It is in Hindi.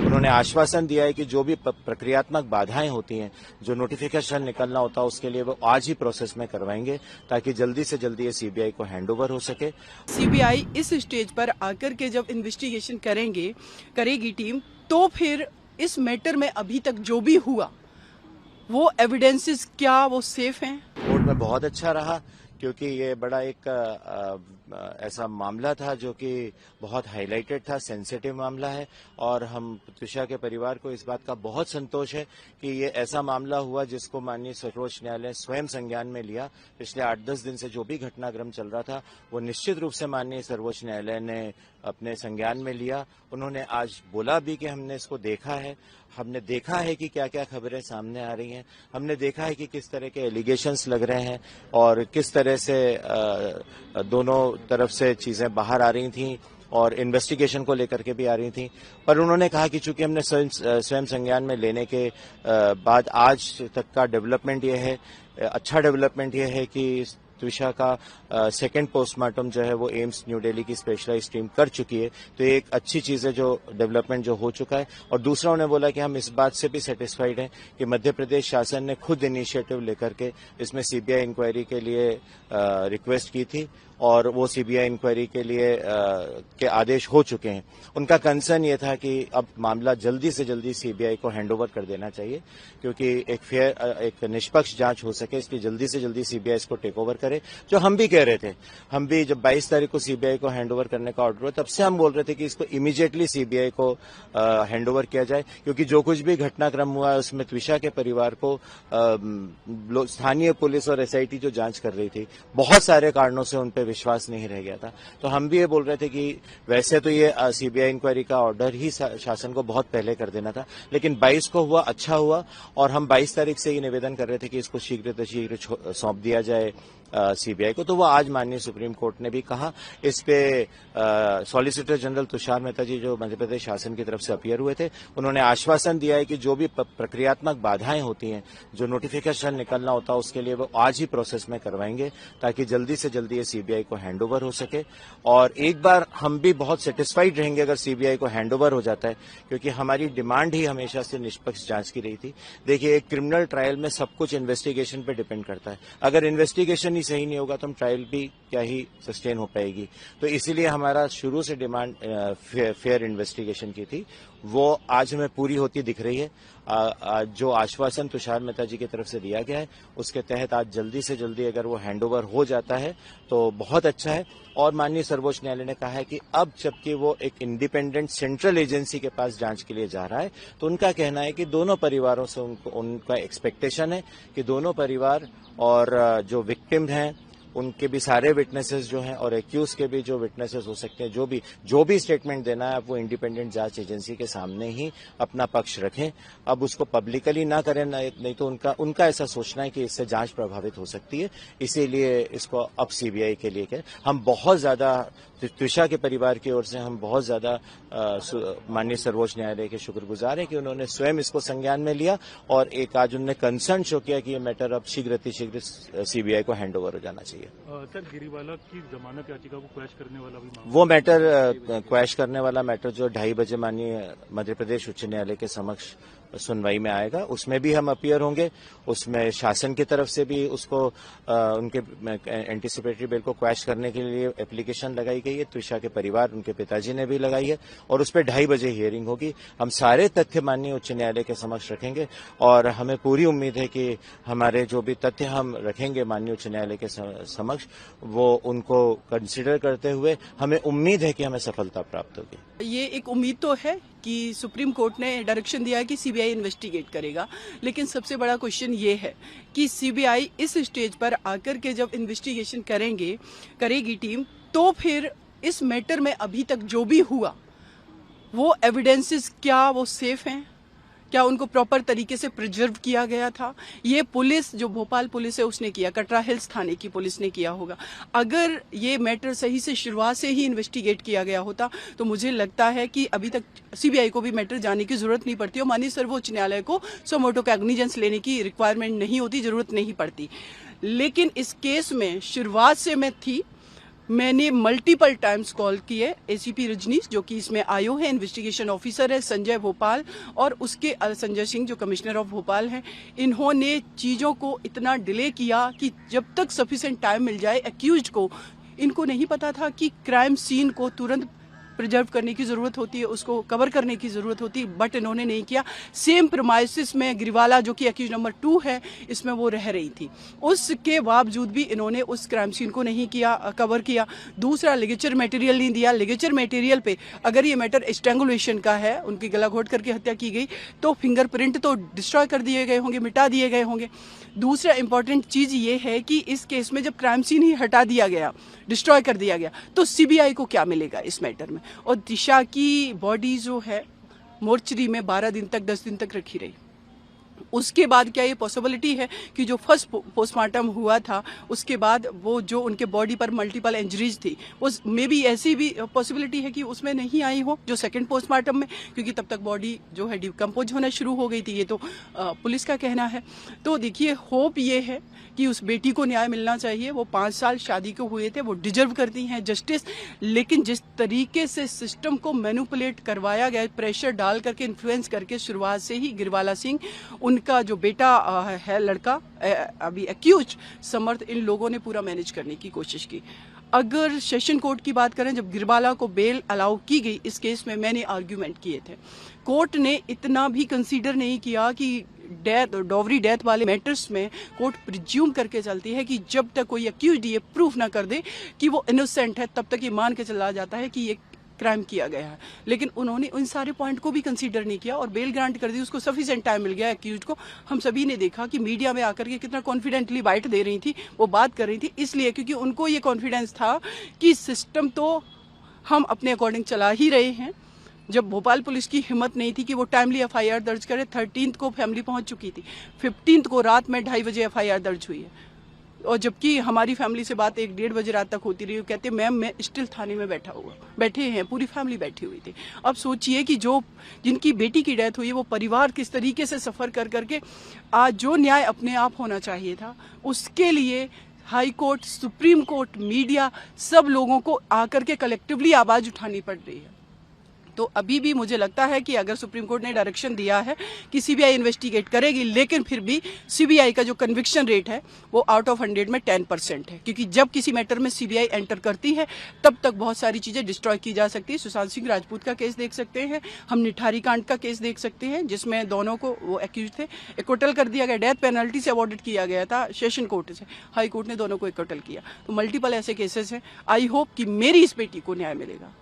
उन्होंने आश्वासन दिया है कि जो भी प्रक्रियात्मक बाधाएं होती हैं, जो नोटिफिकेशन निकलना होता है, उसके लिए वो आज ही प्रोसेस में करवाएंगे ताकि जल्दी से जल्दी ये सीबीआई को हैंडओवर हो सके। सीबीआई इस स्टेज पर आकर के जब इन्वेस्टिगेशन करेगी टीम, तो फिर इस मैटर में अभी तक जो भी हुआ वो एविडेंसेस क्या वो सेफ हैं? कोर्ट में बहुत अच्छा रहा क्योंकि ये बड़ा एक ऐसा मामला था जो कि बहुत हाईलाइटेड था, सेंसिटिव मामला है और हम त्विषा के परिवार को इस बात का बहुत संतोष है कि ये ऐसा मामला हुआ जिसको माननीय सर्वोच्च न्यायालय स्वयं संज्ञान में लिया। पिछले 8-10 दिन से जो भी घटनाक्रम चल रहा था वो निश्चित रूप से माननीय सर्वोच्च न्यायालय ने अपने संज्ञान में लिया। उन्होंने आज बोला भी कि हमने इसको देखा है, हमने देखा है कि क्या क्या खबरें सामने आ रही हैं, हमने देखा है कि किस तरह के एलिगेशंस लग रहे हैं और किस तरह से दोनों तरफ से चीजें बाहर आ रही थी और इन्वेस्टिगेशन को लेकर के भी आ रही थी। पर उन्होंने कहा कि चूंकि हमने स्वयं संज्ञान में लेने के बाद आज तक का डेवलपमेंट ये है, अच्छा डेवलपमेंट ये है कि त्विषा का सेकंड पोस्टमार्टम जो है वो एम्स न्यू दिल्ली की स्पेशलाइज्ड टीम कर चुकी है। तो ये एक अच्छी चीज है जो डेवलपमेंट जो हो चुका है। और दूसरा उन्होंने बोला कि हम इस बात से भी सेटिस्फाइड हैं कि मध्य प्रदेश शासन ने खुद इनिशिएटिव लेकर के इसमें सीबीआई इंक्वायरी के लिए रिक्वेस्ट की थी और वो सीबीआई इंक्वायरी के लिए के आदेश हो चुके हैं। उनका कंसर्न ये था कि अब मामला जल्दी से जल्दी सीबीआई को हैंडओवर कर देना चाहिए क्योंकि एक निष्पक्ष जांच हो सके, इसलिए जल्दी से जल्दी सीबीआई इसको टेक ओवर करे। जो हम भी कह रहे थे, हम भी जब 22 तारीख को सीबीआई को हैंडओवर करने का ऑर्डर हुआ तब से हम बोल रहे थे कि इसको इमीडिएटली सीबीआई को हैंडओवर किया जाए क्योंकि जो कुछ भी घटनाक्रम हुआ है उसमें त्विषा के परिवार को स्थानीय पुलिस और एसआईटी जो जांच कर रही थी, बहुत सारे कारणों से उन पर विश्वास नहीं रह गया था। तो हम भी ये बोल रहे थे कि वैसे तो ये सीबीआई इंक्वायरी का ऑर्डर ही शासन को बहुत पहले कर देना था, लेकिन 22 को हुआ, अच्छा हुआ और हम 22 तारीख से ही निवेदन कर रहे थे कि इसको शीघ्र सौंप दिया जाए सीबीआई को। तो वो आज माननीय सुप्रीम कोर्ट ने भी कहा। इस पे सॉलिसिटर जनरल तुषार मेहता जी जो मध्य प्रदेश शासन की तरफ से अपीयर हुए थे, उन्होंने आश्वासन दिया है कि जो भी प्रक्रियात्मक बाधाएं होती हैं, जो नोटिफिकेशन निकलना होता है, उसके लिए वो आज ही प्रोसेस में करवाएंगे ताकि जल्दी से जल्दी ये सीबीआई को हैंडओवर हो सके। और एक बार हम भी बहुत सेटिस्फाइड रहेंगे अगर सीबीआई को हैंडओवर हो जाता है क्योंकि हमारी डिमांड ही हमेशा से निष्पक्ष जांच की रही थी। देखिए, एक क्रिमिनल ट्रायल में सब कुछ इन्वेस्टिगेशन पे डिपेंड करता है। अगर इन्वेस्टिगेशन ही सही नहीं होगा तो हम ट्रायल भी क्या ही सस्टेन हो पाएगी। तो इसीलिए हमारा शुरू से डिमांड फेयर इन्वेस्टिगेशन की थी, वो आज हमें पूरी होती दिख रही है। जो आश्वासन तुषार मेहता जी की तरफ से दिया गया है उसके तहत आज जल्दी से जल्दी अगर वो हैंडओवर हो जाता है तो बहुत अच्छा है। और माननीय सर्वोच्च न्यायालय ने कहा है कि अब जबकि वो एक इंडिपेंडेंट सेंट्रल एजेंसी के पास जांच के लिए जा रहा है तो उनका कहना है कि दोनों परिवारों से उनका एक्सपेक्टेशन है कि दोनों परिवार और जो विक्टिम हैं उनके भी सारे विटनेसेस जो हैं और एक्यूज के भी जो विटनेसेस हो सकते हैं, जो भी स्टेटमेंट देना है वो इंडिपेंडेंट जांच एजेंसी के सामने ही अपना पक्ष रखें। अब उसको पब्लिकली ना करें, नहीं तो उनका ऐसा सोचना है कि इससे जांच प्रभावित हो सकती है। इसीलिए इसको अब सीबीआई के लिए कहें। हम बहुत ज्यादा त्विषा के परिवार की ओर से हम बहुत ज्यादा माननीय सर्वोच्च न्यायालय के शुक्रगुजार हैं कि उन्होंने स्वयं इसको संज्ञान में लिया और एक आज उन्होंने कंसर्न शो किया कि ये मैटर अब शीघ्र सीबीआई को हैंडओवर हो जाना चाहिए। सर, गिरीवाला की जमानत याचिका को क्वैश करने वाला भी मामला, वो मैटर क्वैश करने वाला मैटर जो 2:30 बजे माननीय मध्य प्रदेश उच्च न्यायालय के समक्ष सुनवाई में आएगा, उसमें भी हम अपीयर होंगे। उसमें शासन की तरफ से भी उसको उनके एंटीसिपेटरी बिल को क्वैश करने के लिए एप्लीकेशन लगाई गई है। त्विषा के परिवार, उनके पिताजी ने भी लगाई है और उस पर 2:30 बजे हियरिंग होगी। हम सारे तथ्य माननीय उच्च न्यायालय के समक्ष रखेंगे और हमें पूरी उम्मीद है कि हमारे जो भी तथ्य हम रखेंगे माननीय उच्च न्यायालय के समक्ष, वो उनको कंसिडर करते हुए हमें उम्मीद है कि हमें सफलता प्राप्त होगी। ये एक उम्मीद तो है कि सुप्रीम कोर्ट ने डायरेक्शन दिया है कि सीबीआई इन्वेस्टिगेट करेगा, लेकिन सबसे बड़ा क्वेश्चन ये है कि सीबीआई इस स्टेज पर आकर के जब इन्वेस्टिगेशन करेगी टीम, तो फिर इस मैटर में अभी तक जो भी हुआ वो एविडेंसेस क्या वो सेफ हैं? क्या उनको प्रॉपर तरीके से प्रिजर्व किया गया था? ये पुलिस जो भोपाल पुलिस है उसने किया, कटरा हिल्स थाने की पुलिस ने किया होगा। अगर ये मैटर सही से शुरुआत से ही इन्वेस्टिगेट किया गया होता तो मुझे लगता है कि अभी तक सीबीआई को भी मैटर जाने की जरूरत नहीं पड़ती और माननीय सर्वोच्च न्यायालय को सो मोटो कॉग्निजेंस लेने की रिक्वायरमेंट नहीं होती, जरूरत नहीं पड़ती। लेकिन इस केस में शुरुआत से मैं थी मैंने मल्टीपल टाइम्स कॉल किए एसीपी रजनीश जो कि इसमें आयो है, इन्वेस्टिगेशन ऑफिसर है, संजय भोपाल और उसके संजय सिंह जो कमिश्नर ऑफ भोपाल हैं। इन्होंने चीज़ों को इतना डिले किया कि जब तक सफिशिएंट टाइम मिल जाए एक्यूज्ड को, इनको नहीं पता था कि क्राइम सीन को तुरंत प्रिजर्व करने की ज़रूरत होती है, उसको कवर करने की ज़रूरत होती है, बट इन्होंने नहीं किया। सेम प्रीमाइसिस में गिरवाला जो कि एक्यूज नंबर 2 है, इसमें वो रह रही थी, उसके बावजूद भी इन्होंने उस क्राइम सीन को नहीं किया, कवर किया। दूसरा, लिगेचर मटेरियल नहीं दिया। लिगेचर मटेरियल पे अगर ये मैटर स्ट्रैंगुलेशन का है, उनकी गला घोट करके हत्या की गई, तो फिंगरप्रिंट तो डिस्ट्रॉय कर दिए गए होंगे, मिटा दिए गए होंगे। दूसरा इंपॉर्टेंट चीज़ ये है कि इस केस में जब क्राइम सीन ही हटा दिया गया, डिस्ट्रॉय कर दिया गया, तो सीबीआई को क्या मिलेगा इस मैटर में। और दिशा की बॉडी जो है मोर्चरी में 12 दिन तक 10 दिन तक रखी रही। उसके बाद क्या ये पॉसिबिलिटी है कि जो फर्स्ट पोस्टमार्टम हुआ था उसके बाद वो जो उनके बॉडी पर मल्टीपल इंजरीज थी, वो मे बी ऐसी भी पॉसिबिलिटी है कि उसमें नहीं आई हो जो सेकंड पोस्टमार्टम में, क्योंकि तब तक बॉडी जो है डिकम्पोज होना शुरू हो गई थी। ये तो पुलिस का कहना है। तो देखिए, होप ये है कि उस बेटी को न्याय मिलना चाहिए। वो 5 साल शादी को हुए थे, वो डिजर्व करती हैं जस्टिस। लेकिन जिस तरीके से सिस्टम को मैनिपुलेट करवाया गया, प्रेशर डाल करके, इन्फ्लुएंस करके, शुरुआत से ही गिरवाला सिंह, उनका जो बेटा है लड़का अभी एक्यूज समर्थ, इन लोगों ने पूरा मैनेज करने की कोशिश की। अगर सेशन कोर्ट की बात करें, जब गिरवाला को बेल अलाउ की गई इस केस में, मैंने आर्ग्यूमेंट किए थे, कोर्ट ने इतना भी कंसीडर नहीं किया कि डॉवरी डेथ वाले मैटर्स में कोर्ट प्रिज्यूम करके चलती है कि जब तक कोई एक्यूज्ड ये प्रूफ ना कर दे कि वो इनोसेंट है, तब तक ये मान के चला जाता है कि ये क्राइम किया गया है। लेकिन उन्होंने उन सारे पॉइंट को भी कंसीडर नहीं किया और बेल ग्रांट कर दी, उसको सफिशिएंट टाइम मिल गया एक्यूज्ड को। हम सभी ने देखा कि मीडिया में आकर के कितना कॉन्फिडेंटली बाइट दे रही थी, वो बात कर रही थी, इसलिए क्योंकि उनको ये कॉन्फिडेंस था कि सिस्टम तो हम अपने अकॉर्डिंग चला ही रहे हैं। जब भोपाल पुलिस की हिम्मत नहीं थी कि वो टाइमली एफआईआर दर्ज करे, 13 को फैमिली पहुंच चुकी थी, 15 को रात में 2:30 बजे एफआईआर दर्ज हुई है। और जबकि हमारी फैमिली से बात 1-1:30 बजे रात तक होती रही, कहते मैम मैं स्टिल थाने में बैठे हैं, पूरी फैमिली बैठी हुई थी। अब सोचिए कि जिनकी बेटी की डेथ हुई है, वो परिवार किस तरीके से सफ़र कर करके आज जो न्याय अपने आप होना चाहिए था, उसके लिए high court, supreme court, media, सब लोगों को आकर के कलेक्टिवली आवाज़ उठानी पड़ रही है। तो अभी भी मुझे लगता है कि अगर सुप्रीम कोर्ट ने डायरेक्शन दिया है कि सीबीआई इन्वेस्टिगेट करेगी, लेकिन फिर भी सीबीआई का जो कन्विक्शन रेट है वो आउट ऑफ 100 में 10% है, क्योंकि जब किसी मैटर में सीबीआई एंटर करती है तब तक बहुत सारी चीज़ें डिस्ट्रॉय की जा सकती है। सुशांत सिंह राजपूत का केस देख सकते हैं, हम निठारी कांड का केस देख सकते हैं, जिसमें दोनों को, वो एक्यूज थे, एक्विटल कर दिया गया, डेथ पेनल्टी से अवॉर्डेड किया गया था सेशन कोर्ट से, हाई कोर्ट ने दोनों को एक्विटल किया। तो मल्टीपल ऐसे केसेस हैं। आई होप कि मेरी इस बेटी को न्याय मिलेगा।